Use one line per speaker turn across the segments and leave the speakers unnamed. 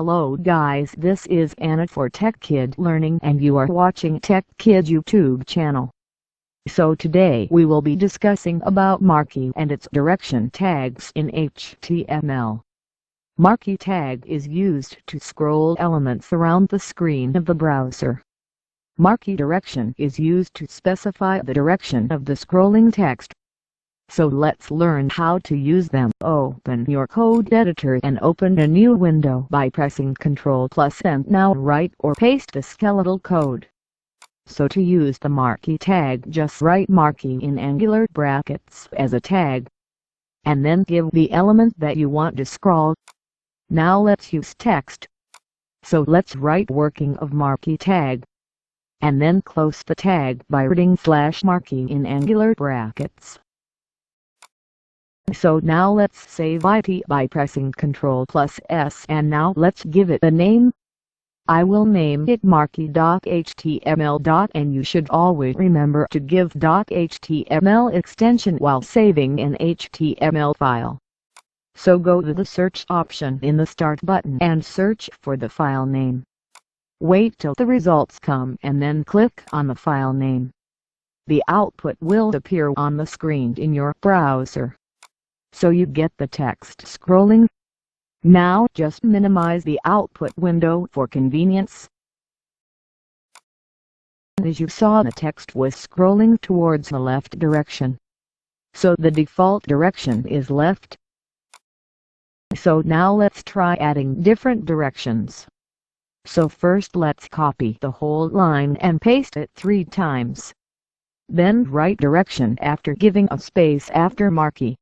Hello guys, this is Anna for Tech Kid Learning and you are watching Tech Kid YouTube channel. So today we will be discussing about Marquee and its direction tags in HTML. Marquee tag is used to scroll elements around the screen of the browser. Marquee direction is used to specify the direction of the scrolling text. So let's learn how to use them. Open your code editor and open a new window by pressing Ctrl+ and now write or paste the skeletal code. So to use the Marquee tag, just write Marquee in angular brackets as a tag, and then give the element that you want to scroll. Now let's use text. So let's write working of Marquee tag, and then close the tag by writing /Marquee in angular brackets. So now let's save it by pressing Ctrl+S and now let's give it a name. I will name it Marquee.html. And you should always remember to give .html extension while saving an HTML file. So go to the search option in the start button and search for the file name. Wait till the results come and then click on the file name. The output will appear on the screen in your browser, so you get the text scrolling. Now just minimize the output window for convenience. As you saw, the text was scrolling towards the left direction, so the default direction is left. So now let's try adding different directions. So first let's copy the whole line and paste it 3 times. Then write direction after giving a space after Marquee.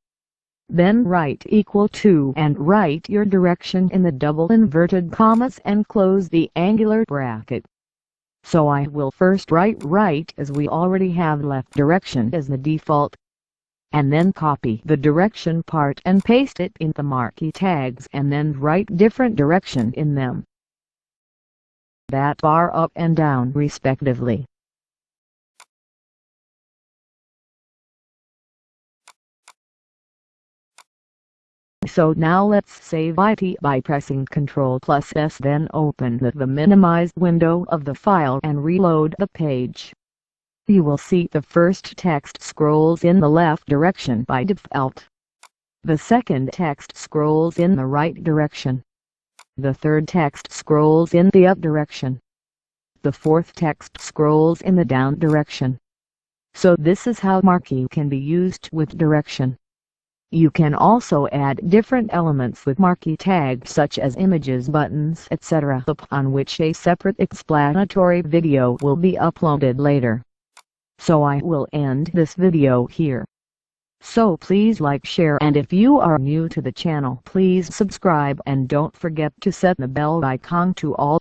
Then write =, and write your direction in the double inverted commas and close the angular bracket. So I will first write right as we already have left direction as the default, and then copy the direction part and paste it in the Marquee tags and then write different direction in them, that bar up and down respectively. So now let's save it by pressing Ctrl+S, then open the minimized window of the file and reload the page. You will see the first text scrolls in the left direction by default. The second text scrolls in the right direction. The third text scrolls in the up direction. The fourth text scrolls in the down direction. So this is how Marquee can be used with direction. You can also add different elements with Marquee tags such as images, buttons, etc., upon which a separate explanatory video will be uploaded later. So I will end this video here. So please like, share, and if you are new to the channel, please subscribe and don't forget to set the bell icon to all